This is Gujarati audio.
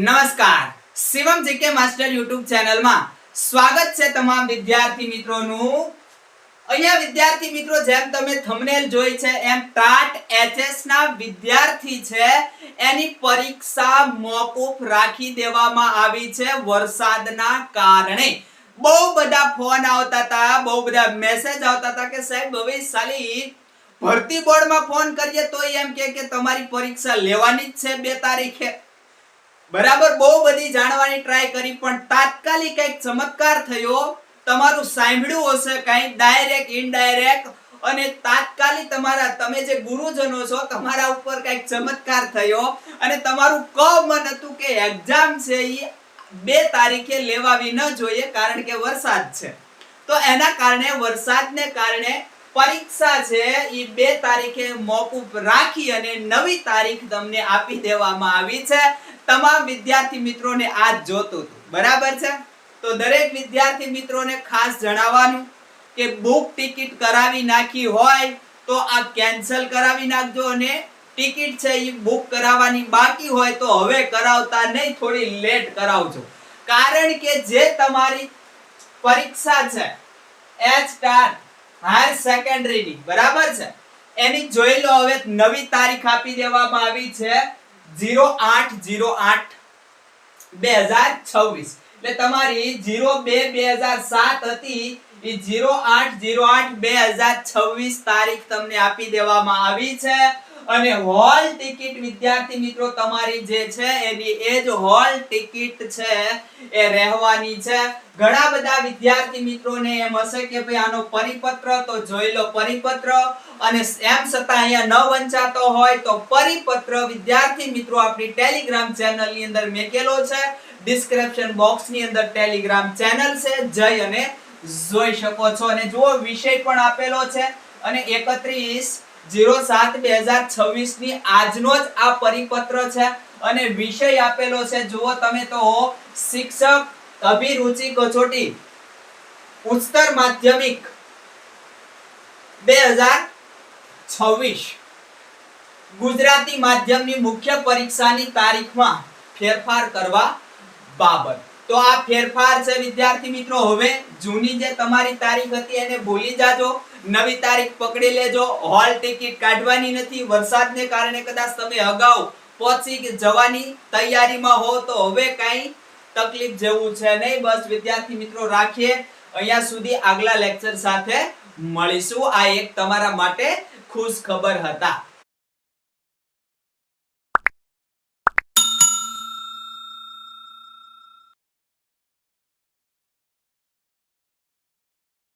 નમસ્કાર, શિવમ જીકે માસ્ટર યુટ્યુબ ચેનલમાં સ્વાગત છે તમામ વિદ્યાર્થી મિત્રોનું। અહીંયા વિદ્યાર્થી મિત્રો, જેમ તમે થંબનેલ જોઈ છે એમ ટાટ એચએસ ના વિદ્યાર્થી છે એની પરીક્ષા મોકૂફ રાખી દેવામાં આવી છે વરસાદના કારણે। બહુ બધા ફોન આવતા હતા, બહુ બધા મેસેજ આવતા હતા કે સાહેબ હવે સાલી ભરતી બોર્ડમાં ફોન કરીએ તો એમ કે તમારી પરીક્ષા લેવાની જ છે 2 તારીખે। બરાબર, બહુ બધી જાણવાની ટ્રાય કરી પણ તાત્કાલિક એક ચમત્કાર થયો। તમારું સાંભળ્યું હશે કઈ ડાયરેક્ટ ઇનડાયરેક્ટ, અને તાત્કાલિક તમે જે ગુરુજનો છો તમારા ઉપર કઈક ચમત્કાર થયો અને તમારું મન હતું કે એક્ઝામ છે એ 2 તારીખે લેવાવી ન જોઈએ કારણ કે વરસાદ છે। તો એના કારણે વરસાદને કારણે પરીક્ષા છે એ 2 તારીખે મોકૂફ રાખી અને નવી તારીખ તમને આપી દેવામાં આવી છે। તમામ વિદ્યાર્થી મિત્રોને આજ જોતું હતું, બરાબર છે। તો દરેક વિદ્યાર્થી મિત્રોને ખાસ જણાવવાનું કે બુક ટિકિટ કરાવી નાખી હોય તો આ કેન્સલ કરાવી નાખજો, અને ટિકિટ છે એ બુક કરાવવાની બાકી હોય તો હવે કરાવતા નહીં, થોડી લેટ કરાવજો, કારણ કે જે તમારી પરીક્ષા છે એચ-ટાટ હાયર સેકન્ડરી ની, બરાબર છે, એની જોઈ લો હવે નવી તારીખ આપી દેવામાં આવી છે 08/08/2026। એટલે તમારી 02/2007 હતી એ 08/08/2026 તારીખ તમને આપી દેવામાં આવી છે। અને હોલ ટિકિટ વિદ્યાર્થી મિત્રો તમારી જે છે એની એ જ હોલ ટિકિટ છે એ રહેવાની છે। ઘણા બધા વિદ્યાર્થી મિત્રોને એમ હશે કે ભાઈ આનો પરિપત્ર તો જોઈ લો પરિપત્ર, અને એમ છતાં અહીંયા ન વંચાતો હોય તો પરિપત્ર વિદ્યાર્થી મિત્રો આપણી ટેલિગ્રામ ચેનલ ની અંદર મેકેલો છે। ડિસ્ક્રિપ્શન બોક્સ ની અંદર ટેલિગ્રામ ચેનલ છે, જઈ અને જોઈ શકો છો। અને જુઓ વિષય પણ આપેલો છે, અને 31/07/2026 ની આજનો જ આ પરિપત્ર છે, અને વિષય આપેલો છે જુઓ તમે તો શિક્ષક અભિરુચિ કસોટી ઉચ્ચતર માધ્યમિક 2026 ગુજરાતી માધ્યમની મુખ્ય પરીક્ષાની તારીખમાં ફેરફાર કરવા બાબત। તો આ ફેરફાર છે વિદ્યાર્થી મિત્રો, હવે જૂની જે તમારી તારીખ હતી એને ભૂલી જાજો, નવી તારીખ પકડી લેજો। હોલ ટિકિટ કાઢવાની નથી, વરસાદને કારણે કદાચ તમે અગાઉ પહોંચી જવાની તૈયારીમાં હો તો હવે કાઈ તકલીફ જેવું છે નહીં। બસ વિદ્યાર્થી મિત્રો રાખીએ અહીંયા સુધી, આગલા લેક્ચર સાથે મળીશું। આ એક તમારા માટે ખુશ ખબર હતા।